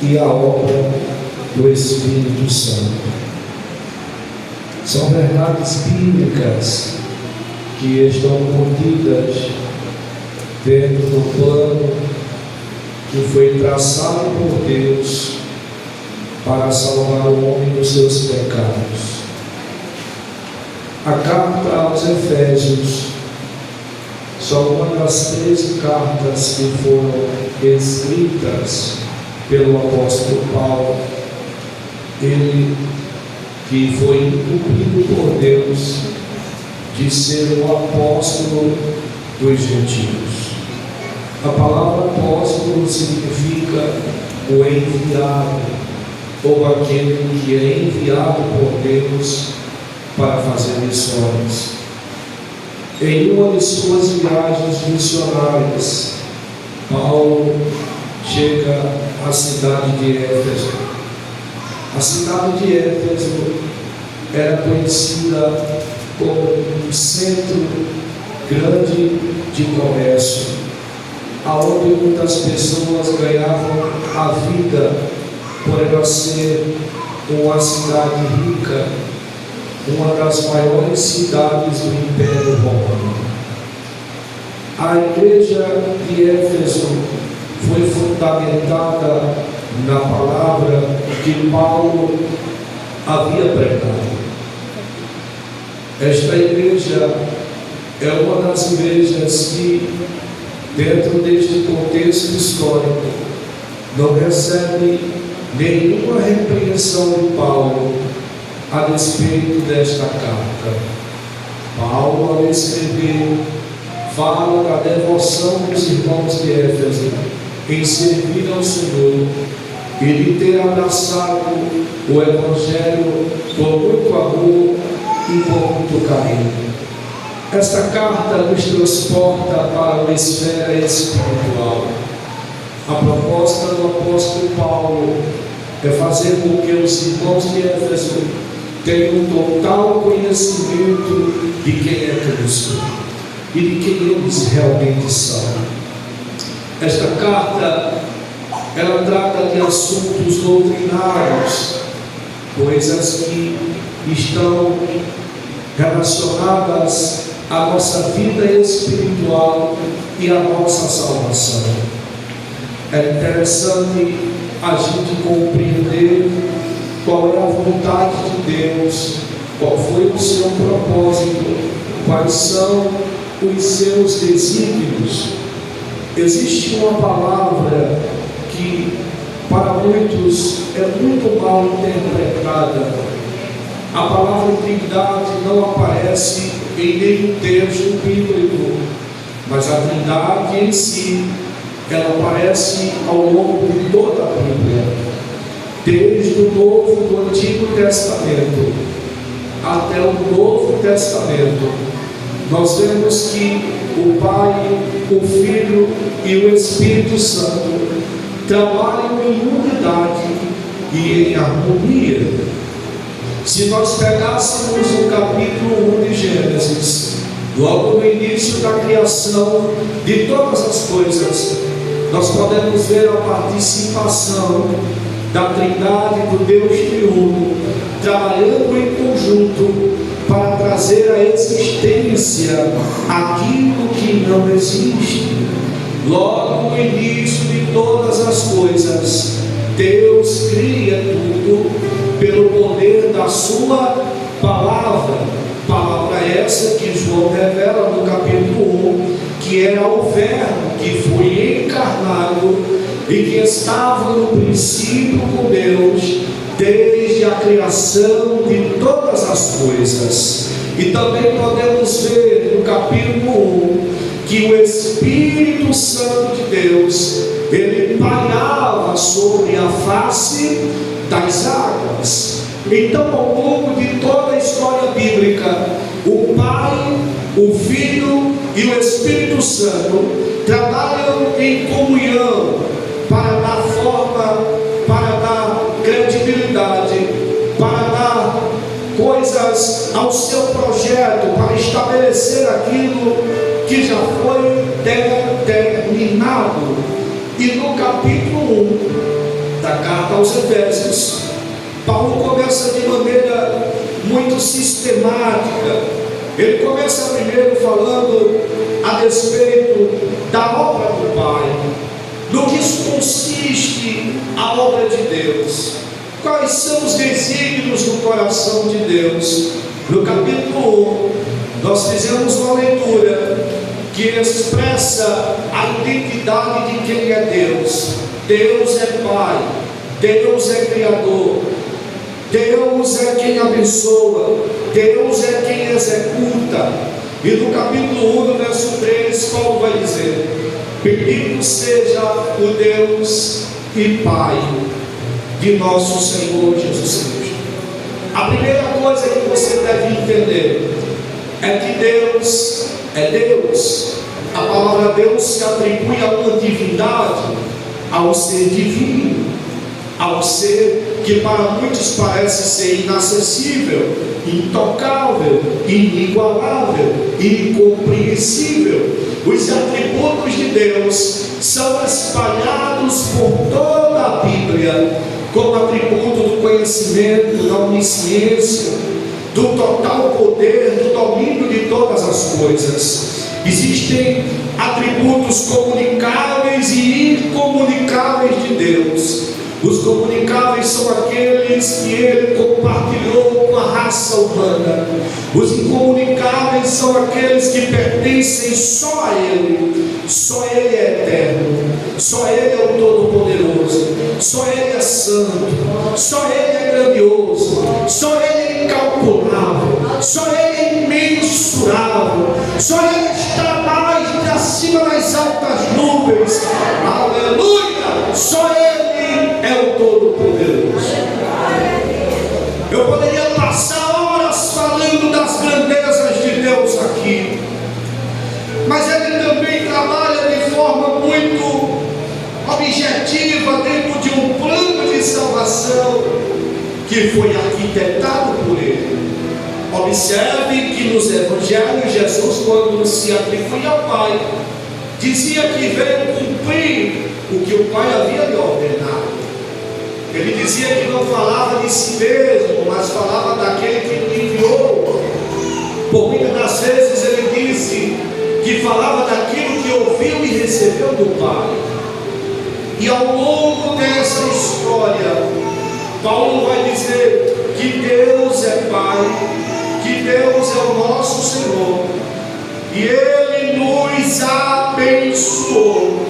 e a obra do Espírito Santo. São verdades bíblicas que estão contidas dentro do plano que foi traçado por Deus para salvar o homem dos seus pecados. A carta aos Efésios só uma das 13 cartas que foram escritas pelo apóstolo Paulo, ele que foi incumbido por Deus de ser o apóstolo dos gentios. A palavra apóstolo significa o enviado, ou aquele que é enviado por Deus para fazer missões. Em uma de suas viagens missionárias, Paulo chega à cidade de Éfeso. A cidade de Éfeso era conhecida como um centro grande de comércio, aonde muitas pessoas ganhavam a vida por ela ser uma cidade rica, uma das maiores cidades do Império Romano. A igreja de Éfeso foi fundamentada na palavra que Paulo havia pregado. Esta igreja é uma das igrejas que, dentro deste contexto histórico, não recebe nenhuma repreensão de Paulo a respeito desta carta. Paulo, ao escrever, fala da devoção dos irmãos de Éfeso em servir ao Senhor e de ter abraçado o Evangelho com muito amor e com muito carinho. Esta carta nos transporta para uma esfera espiritual. A proposta do apóstolo Paulo é fazer com que os irmãos de Éfeso tenham um total conhecimento de quem é Cristo e de quem eles realmente são. Esta carta, ela trata de assuntos doutrinários, coisas que estão relacionadas à nossa vida espiritual e à nossa salvação. É interessante a gente compreender qual é a vontade de Deus, qual foi o seu propósito, quais são os seus desígnios. Existe uma palavra que para muitos é muito mal interpretada. A palavra Trindade não aparece em nenhum texto bíblico, mas a Trindade em si, ela aparece ao longo de toda a Bíblia, desde o Novo, do Antigo Testamento até o Novo Testamento. Nós vemos que o Pai, o Filho e o Espírito Santo trabalham em unidade e em harmonia. Se nós pegássemos o capítulo 1 de Gênesis, logo no início da criação de todas as coisas, nós podemos ver a participação da Trindade, do Deus triuno, trabalhando em conjunto para trazer à existência aquilo que não existe. Logo no início de todas as coisas, Deus cria tudo pelo poder da sua palavra. Palavra essa que João revela no capítulo 1, que era o Verbo que foi encarnado e que estava no princípio com Deus desde a criação de todas as coisas. E também podemos ver no capítulo 1 que o Espírito Santo de Deus, ele pairava sobre a face das águas. Então, ao longo de toda a história bíblica, o Pai, o Filho e o Espírito Santo trabalham em comunhão para dar forma, para dar credibilidade, para dar coisas ao seu projeto, para estabelecer aquilo que já foi determinado. E no capítulo 1 da carta aos Efésios, Paulo começa de maneira muito sistemática. Ele começa primeiro falando a respeito da obra do Pai, no que isso consiste a obra de Deus, quais são os desígnios do coração de Deus. No capítulo 1, nós fizemos uma leitura que expressa a identidade de quem é Deus. Deus é Pai, Deus é Criador, Deus é quem abençoa, Deus é quem executa. E no capítulo 1, no verso 3, Paulo vai dizer: bendito seja o Deus e Pai de nosso Senhor Jesus Cristo. A primeira coisa que você deve entender é que Deus é Deus. A palavra Deus se atribui a uma divindade, ao ser divino, ao ser que para muitos parece ser inacessível, intocável, inigualável, incompreensível. Os atributos de Deus são espalhados por toda a Bíblia, como atributo do conhecimento, da onisciência, do total poder, do domínio de todas as coisas. Existem atributos comunicáveis e incomunicáveis de Deus. Os comunicáveis são aqueles que Ele compartilhou com a raça humana. Os incomunicáveis são aqueles que pertencem só a Ele. Só Ele é eterno, só Ele é o Todo-Poderoso, só Ele é santo, só Ele é grandioso, só Ele é incalculável, só Ele é imensurável, só Ele está mais de acima das altas nuvens. Aleluia! Só Ele é o Todo-Poderoso. Eu poderia passar horas falando das grandezas de Deus aqui, mas Ele também trabalha de forma muito objetiva dentro de um plano de salvação que foi arquitetado por Ele. Observe que nos Evangelhos, Jesus, quando se atribui ao Pai, dizia que veio cumprir o que o Pai havia lhe ordenado. Ele dizia que não falava de si mesmo, mas falava daquele que o enviou. Por muitas das vezes ele disse que falava daquilo que ouviu e recebeu do Pai. E ao longo dessa história, Paulo vai dizer que Deus é Pai, que Deus é o nosso Senhor, e Ele nos abençoou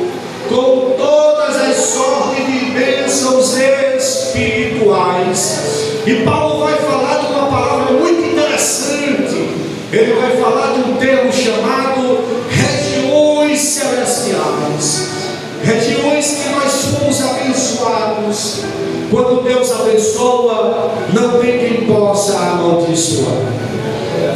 com todas as sortes de bênçãos espirituais. E Paulo vai falar de uma palavra muito interessante. Ele vai falar de um termo chamado regiões celestiais, regiões que nós fomos abençoados. Quando Deus abençoa, não tem quem possa amaldiçoar.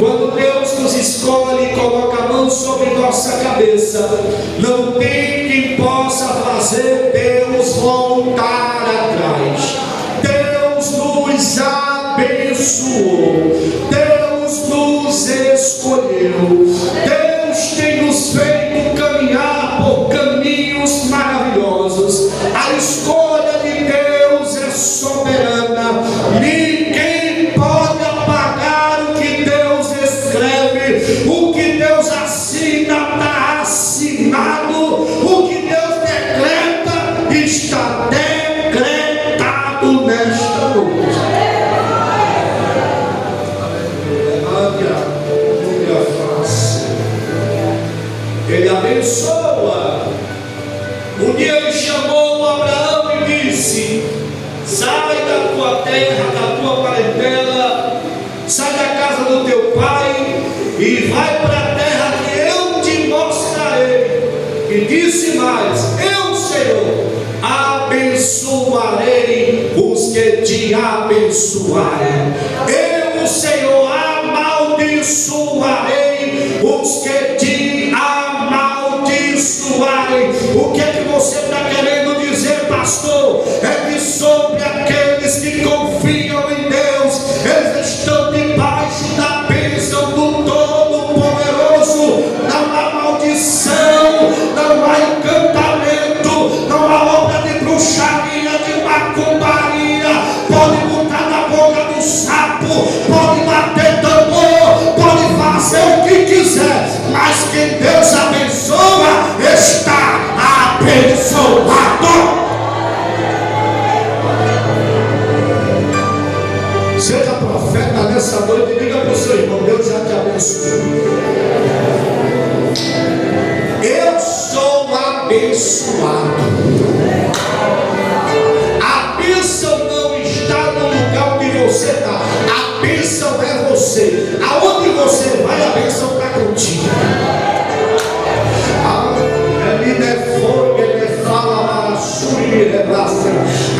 Quando Deus nos escolhe e coloca a mão sobre nossa cabeça, não tem quem possa fazer Deus voltar atrás. Deus nos abençoou, Deus nos escolheu, Deus tem nos feito caminhar por caminhos maravilhosos. A escolha de Deus é soberana. Ninguém pode apagar o que Deus escreve. O que Deus assina está assinado. O que Deus decreta está decretado nesta noite. Ele abençoa. Um dia ele chamou Abraão e disse: sai da tua terra, da tua parentela, sai da casa do teu pai e vai para a terra que eu te mostrarei. E disse mais: eu, Senhor, abençoarei os que te abençoarem. Eu, Senhor, amaldiçoarei os que te amaldiçoarem. O que é que você está querendo dizer, pastor? É que sobre aqueles que confiam em Deus, eles estão debaixo da bênção do Todo-Poderoso. Não há maldição, não há encantamento, não há obra de bruxaria, de macumbaria, gato, pode bater tambor, pode fazer o que quiser, mas quem Deus abençoa está abençoado. Seja profeta nessa noite e diga para o seu irmão: Deus já te abençoou. Eu sou abençoado. A bênção não está no lugar onde você está. A bênção é você. Aonde você vai, a bênção está contigo.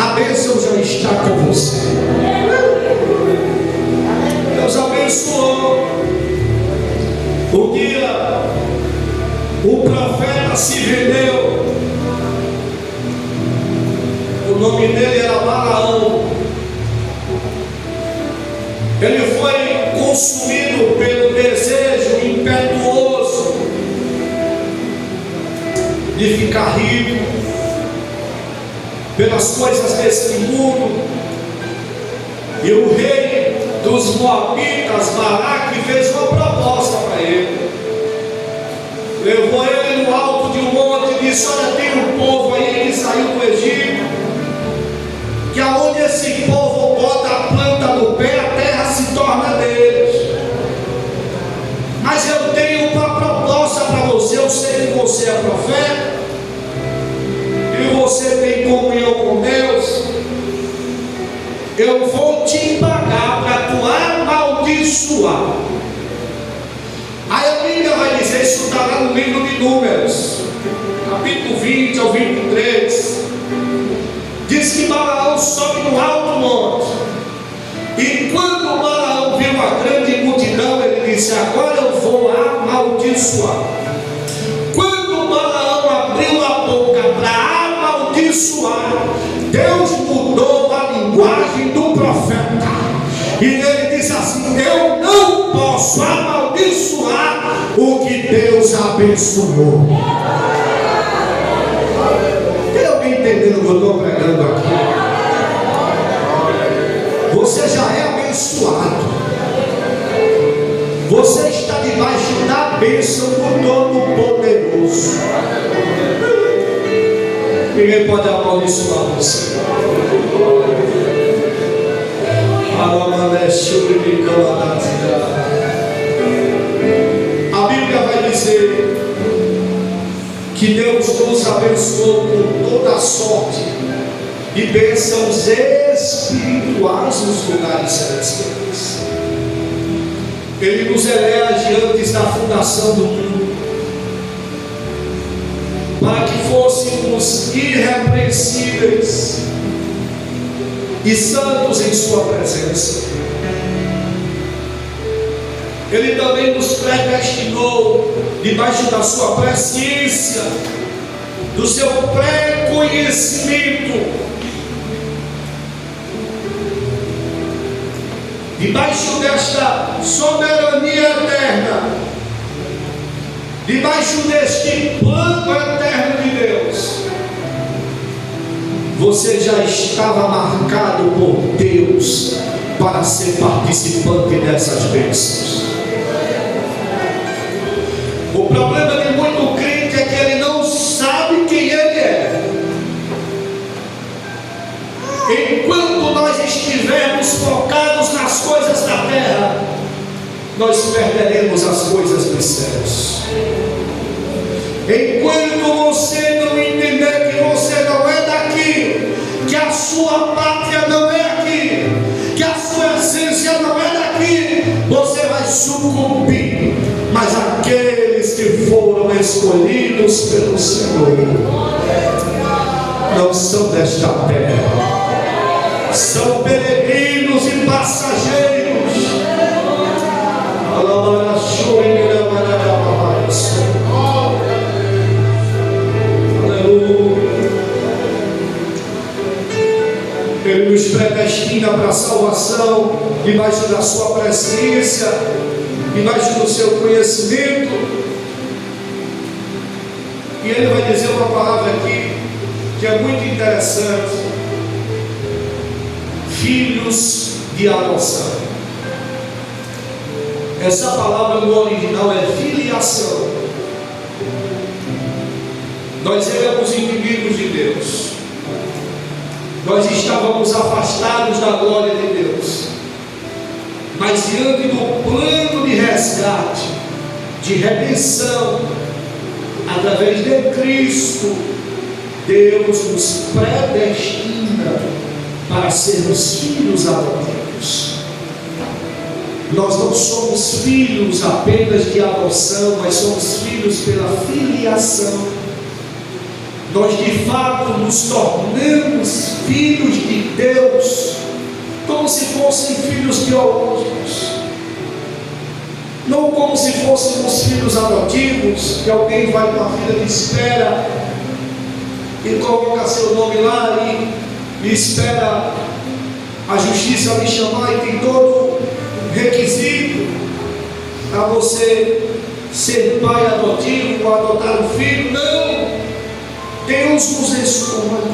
A bênção já está com você. Deus abençoou. Um dia o profeta se vendeu. O nome dele era Balaão. Ele foi consumido pelo desejo impetuoso de ficar rico, pelas coisas deste mundo. E o rei dos Moabitas, Balaque, fez uma proposta para ele. Levou ele no alto de um monte e disse: olha, tem um povo aí que saiu do Egito, que aonde esse povo bota a planta do pé, a terra se torna deles. Mas eu tenho uma proposta para você. Eu sei que você é profeta e você tem comunhão com Deus. Eu vou te pagar para tu amaldiçoar. Aí a Bíblia vai dizer, isso está lá no livro de Números, capítulo 20 ao 23. Diz que Balaão sobe no alto monte. E quando Balaão viu a grande multidão, ele disse: agora eu vou amaldiçoar. Quando Balaão abriu a boca para amaldiçoar, Deus mudou a linguagem do profeta. E ele disse assim: eu não posso amaldiçoar o que Deus abençoou. Tem alguém entendendo o que eu estou pregando aqui? Você já é abençoado. Você está debaixo da bênção do Todo-Poderoso. Ninguém pode amaldiçoar você. A Bíblia vai dizer que Deus nos abençoou com toda a sorte de bênçãos espirituais nos lugares celestiais. Ele nos elege antes da fundação do mundo, para que fôssemos irrepreensíveis e santos em sua presença. Ele também nos predestinou debaixo da sua presciência, do seu pré-conhecimento, debaixo desta soberania eterna, debaixo deste plano eterno de Deus. Você já estava marcado por Deus para ser participante dessas bênçãos. O problema de muito crente é que ele não sabe quem ele é. Enquanto nós estivermos focados nas coisas da terra, nós perderemos as coisas dos céus. Enquanto você não entender que você não é daqui, que a sua pátria não é aqui, que a sua essência não é daqui, você vai sucumbir. Mas aqueles que foram escolhidos pelo Senhor não são desta terra, são peregrinos e passageiros. Ele nos predestina para a salvação, debaixo da sua presciência, debaixo do seu conhecimento. E ele vai dizer uma palavra aqui que é muito interessante: filhos de adoção. Essa palavra no original é filiação. Nós éramos inimigos de Deus. Nós estávamos afastados da glória de Deus. Mas diante do plano de resgate, de redenção, através de Cristo, Deus nos predestina para sermos filhos adotivos. Nós não somos filhos apenas de adoção, mas somos filhos pela filiação. Nós de fato nos tornamos filhos de Deus, como se fossem filhos biológicos, não como se fôssemos filhos adotivos, que alguém vai para uma fila de espera e coloca seu nome lá e espera a justiça lhe chamar e tem todo requisito para você ser pai adotivo ou adotar um filho. Não! Deus nos escolhe,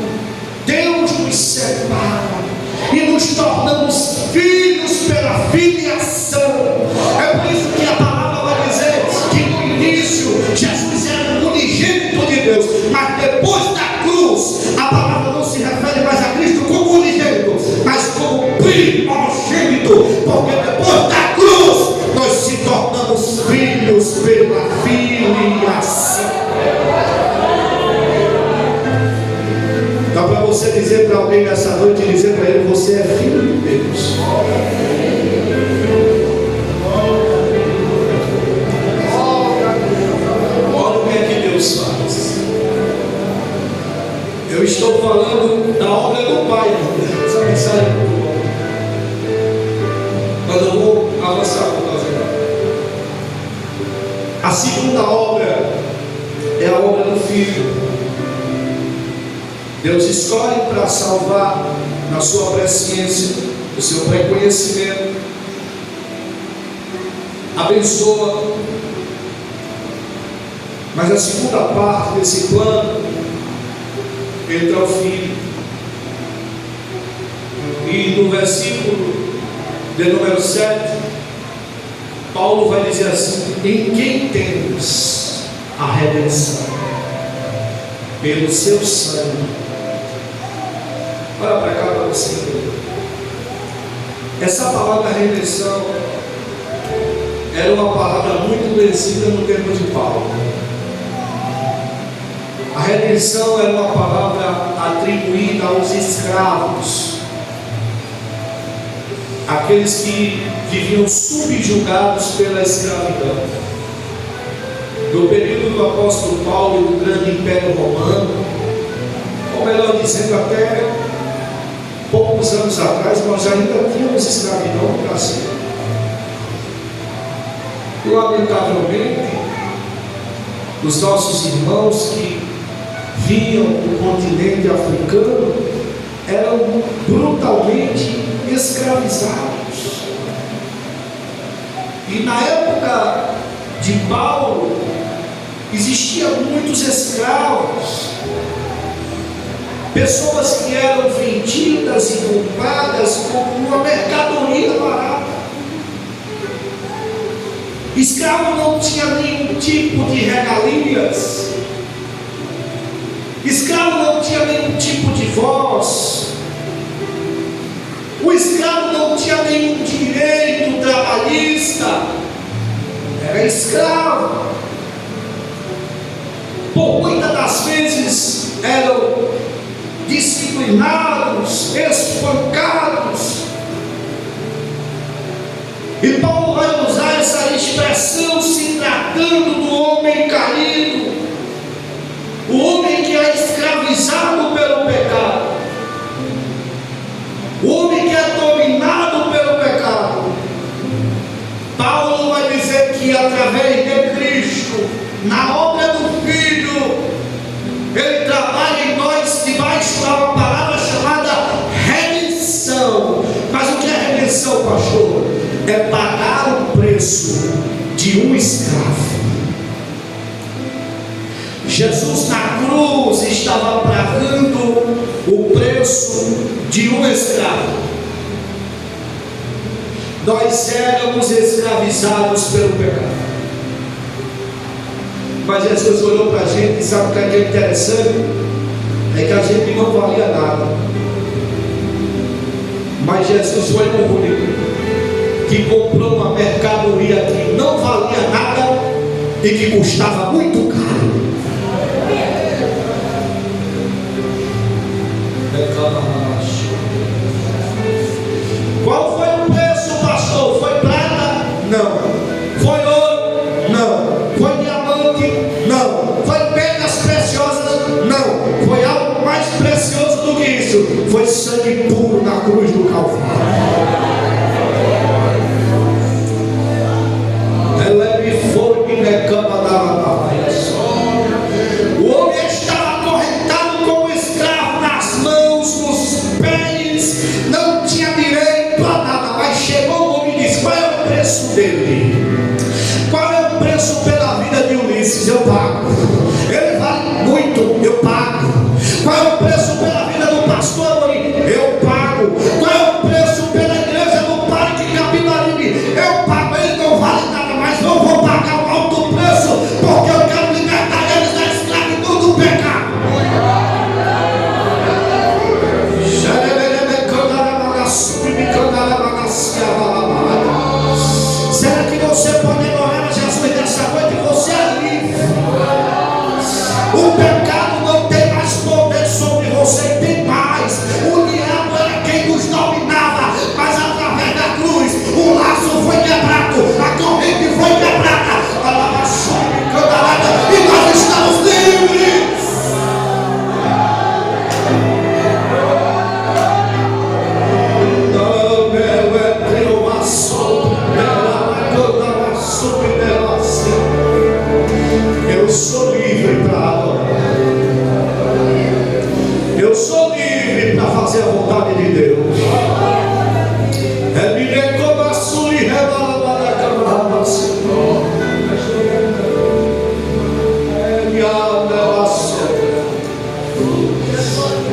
Deus nos separa e nos tornamos filhos pela filiação. É por isso que a palavra vai dizer que no início Jesus era o unigênito de Deus, mas depois da cruz a palavra não se refere mais a Cristo como unigênito, mas como primogênito, porque depois da cruz nós se tornamos filhos pela filiação. Dá para você dizer para alguém nessa noite, dizer para ele: você é filho de Deus. Olha o que é que Deus faz. Eu estou falando da obra do Pai. Essa mensagem é muito boa, mas eu vou avançar com você. A segunda obra é a obra do Filho. Deus escolhe para salvar na sua presciência, no seu pré-conhecimento, abençoa. Mas a segunda parte desse plano entra o Filho. E no versículo de número 7, Paulo vai dizer assim: em quem temos a redenção? Pelo seu sangue. Olha para cá para você. Essa palavra redenção era uma palavra muito conhecida no tempo de Paulo. A redenção era uma palavra atribuída aos escravos, aqueles que viviam subjugados pela escravidão. No período do apóstolo Paulo e do grande império romano, ou melhor dizendo, até poucos anos atrás, nós ainda tínhamos escravidão no Brasil. Lamentavelmente, os nossos irmãos que vinham do continente africano eram brutalmente escravizados. E na época de Paulo, existiam muitos escravos, pessoas que eram vendidas e compradas como uma mercadoria barata. Escravo não tinha nenhum tipo de regalias, escravo não tinha nenhum tipo de voz, o escravo não tinha nenhum direito trabalhista, era escravo. Por muitas das vezes eram disciplinados, espancados. E Paulo vai usar essa expressão se tratando do homem caído, o homem que é escravizado pelo pecado, o homem que é dominado pelo pecado. Paulo vai dizer que através de Cristo, na obra do Filho, Ele trabalha em nós debaixo de uma palavra chamada redenção. Mas o que é redenção, pastor? É pagar o preço de um escravo. Jesus na cruz estava pagando o preço de um escravo. Nós éramos escravizados pelo pecado. Mas Jesus olhou para a gente e sabe o que é interessante? É que a gente não valia nada. Mas Jesus foi o único que comprou uma mercadoria que não valia nada e que custava muito caro. Qual foi o preço, pastor? Foi prata? Não. Foi ouro? Não. Foi diamante? Não. Foi pedras preciosas? Não. Foi algo mais precioso do que isso. Foi sangue puro na cruz do Calvário. O homem estava acorrentado como escravo nas mãos, nos pés, não tinha direito a nada. Mas chegou o homem e disse: qual é o preço dele? Qual é o preço pela vida de Ulisses? Eu pago. Ele vale muito, eu pago. Qual é o preço pela vida do pastor Amorim? Eu pago. Qual é o preço pela igreja do Parque Capibaribe? Eu pago. Ele não vale nada, mas eu vou pagar um alto preço, porque eu quero libertar eles da escravidão do pecado. Será que você pode orar a Jesus nessa noite? Você é livre. O pecado não tem mais poder sobre você, tem mais. O diabo era quem nos dominava, mas através da cruz o laço foi quebrado, a corrente foi quebrada, e nós estamos livres. Eu sou livre para adorar. Eu sou livre para fazer a vontade de Deus.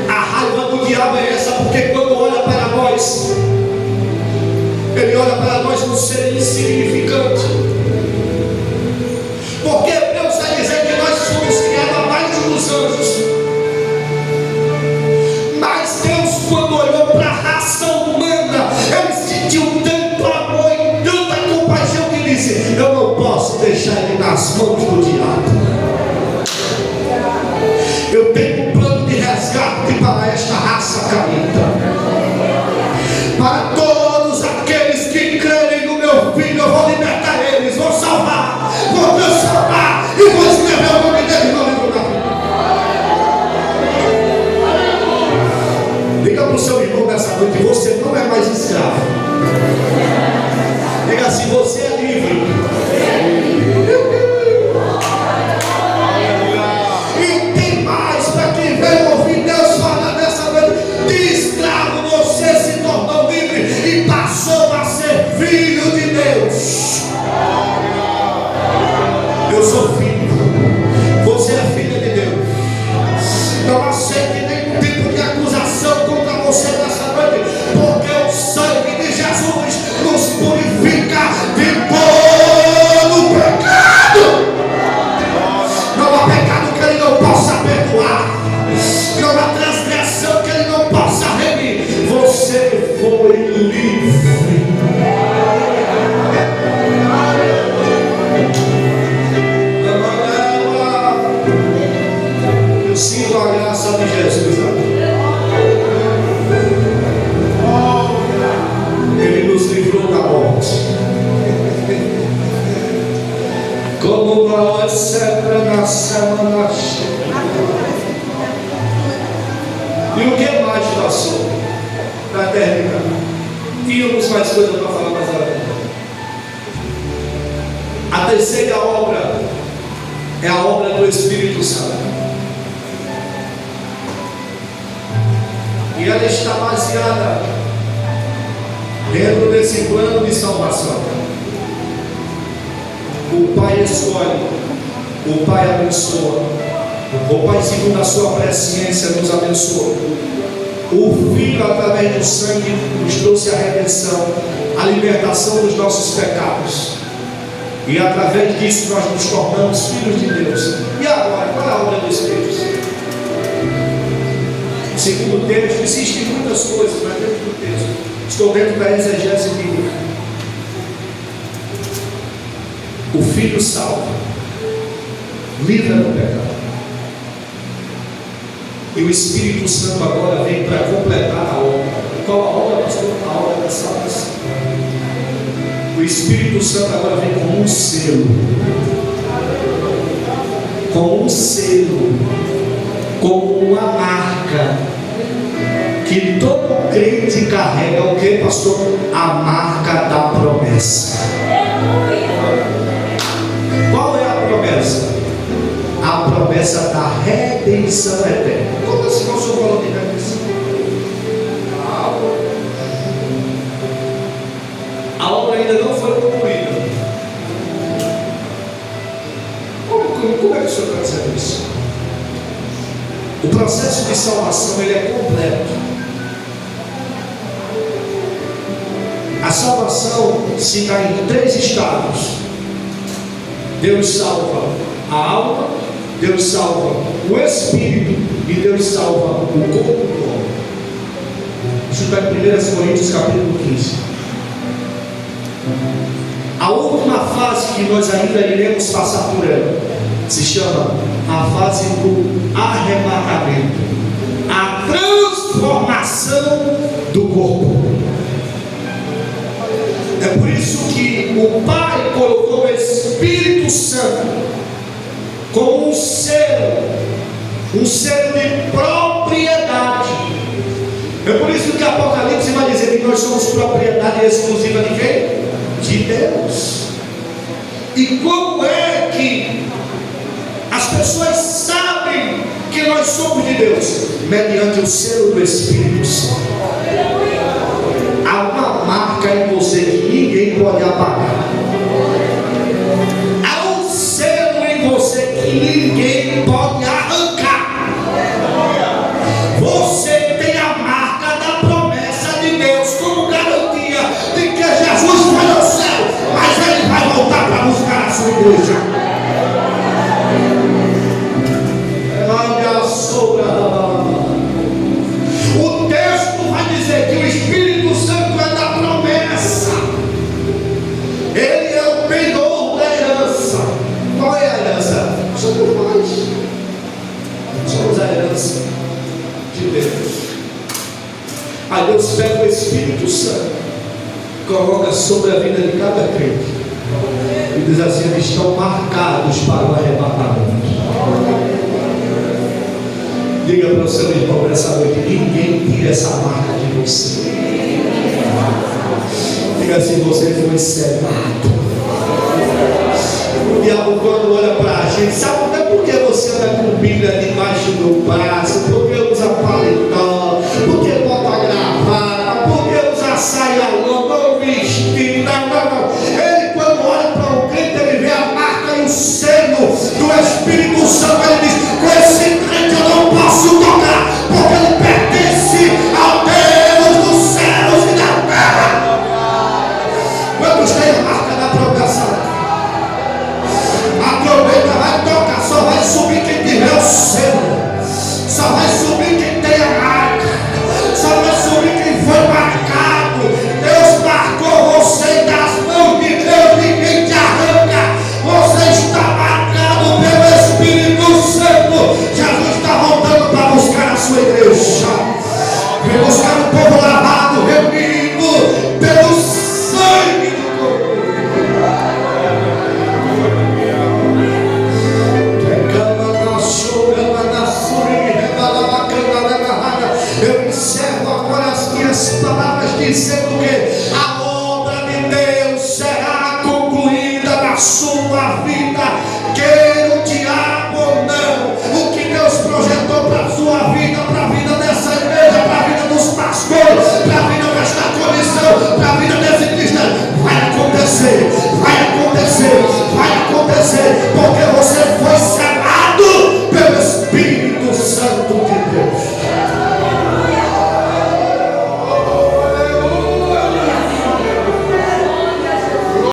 A raiva do diabo é essa, porque quando olha para nós, ele olha para nós como ser insignificante. Porque Deus vai dizer que nós fomos criados a mais dos anjos. Mas Deus, quando olhou para a raça humana, ele sentiu tanto amor e tanta compaixão que disse: eu não posso deixar ele nas mãos do diabo. Eu tenho um plano de resgate para esta raça caída. Para todos aqueles que crerem no meu filho, eu vou libertar eles, vou salvar, vou transformar e vou escrever o nome dele no livro da vida. Diga para o seu irmão nessa noite: você não é mais escravo. Diga assim: você é livre. E tem mais para quem vem ouvir Deus falar nessa noite: de escravo você se tornou livre e passou a ser filho de Deus. Eu sou filho, você é filha de Deus. Não aceite nenhum tipo de acusação contra você nessa noite, porque o sangue de Jesus nos purifica de todo pecado. Não há pecado que ele não possa perdoar, não há transgressão que ele não possa remir. Você foi livre. Eu sinto a graça de Jesus. Ele nos livrou da morte. Como uma sempre na semana. E o que mais passou? Para terminar, tínhamos mais coisas para falar mais além. A terceira obra é a obra do Espírito Santo. E ela está baseada dentro desse plano de salvação. O Pai escolhe, o Pai abençoa, o Pai, segundo a sua presciência, nos abençoa. O Filho, através do sangue, nos trouxe a redenção. a libertação dos nossos pecados. E através disso nós nos tornamos filhos de Deus. E agora, qual é a obra do Espírito Santo? Segundo o texto, existem muitas coisas, mas dentro do texto, estou dentro da exegese bíblica. O Filho salva, livra do pecado. E o Espírito Santo agora vem para completar a obra. Qual a obra, pastor? A obra da salvação. O Espírito Santo agora vem como um selo. Como um selo. Como uma marca. Que todo crente carrega o que, pastor? A marca da promessa. Qual é a promessa? A promessa da redenção eterna. Como assim o senhor falou de redenção? A obra ainda não foi concluída. Como é que o senhor está dizendo isso? O processo de salvação ele é completo. A salvação se dá em 3 estados. Deus salva a alma, Deus salva o espírito e Deus salva o corpo do homem. Isso está em 1 Coríntios capítulo 15. A última fase que nós ainda iremos passar por ela se chama a fase do arrebatamento, a transformação do corpo. É por isso que o Pai colocou o Espírito Santo como um selo de propriedade. É por isso que Apocalipse vai dizer que nós somos propriedade exclusiva de quem? De Deus. E como é que as pessoas sabem que nós somos de Deus? Mediante o selo do Espírito Santo. Há uma marca em você que ninguém pode apagar. Há um selo em você que ninguém pode arrancar. Você tem a marca da promessa de Deus como garantia de que Jesus foi ao céu, mas Ele vai voltar para buscar a sua igreja. O texto vai dizer que o Espírito Santo é da promessa. Ele é o penhor da herança. Qual é a herança? Somos nós. Somos a herança de Deus. Aí Deus pega o Espírito Santo, coloca sobre a vida de cada crente e diz assim: eles estão marcados para o arrebatamento. Diga para o seu irmão nessa noite: ninguém tira essa marca de você. Diga assim: você foi selado. O diabo, quando olha para a gente, sabe até por que você anda com Bíblia debaixo do braço? Por que usa paletó? Por que bota gravata? Por que usa saia longa ou vestido? Não. Ele, quando olha para o crente, ele vê a marca e o selo do Espírito Santo. Ele diz: com esse crente eu não posso tocar, porque ele pertence ao Deus dos céus e da terra. Quantos têm a marca da promessa? A trombeta vai tocar, só vai subir quem tiver o selo, só vai subir quem tem a marca, só vai subir quem foi marcado. Deus marcou você das mãos de Deus, ninguém te arranca. Você está marcado pelo Espírito Santo. Jesus está voltando para buscar a sua igreja, para buscar o povo lavado, reunido pelo sangue do Cordeiro. Eu encerro agora as minhas palavras dizendo que a obra de Deus será concluída na sua vida.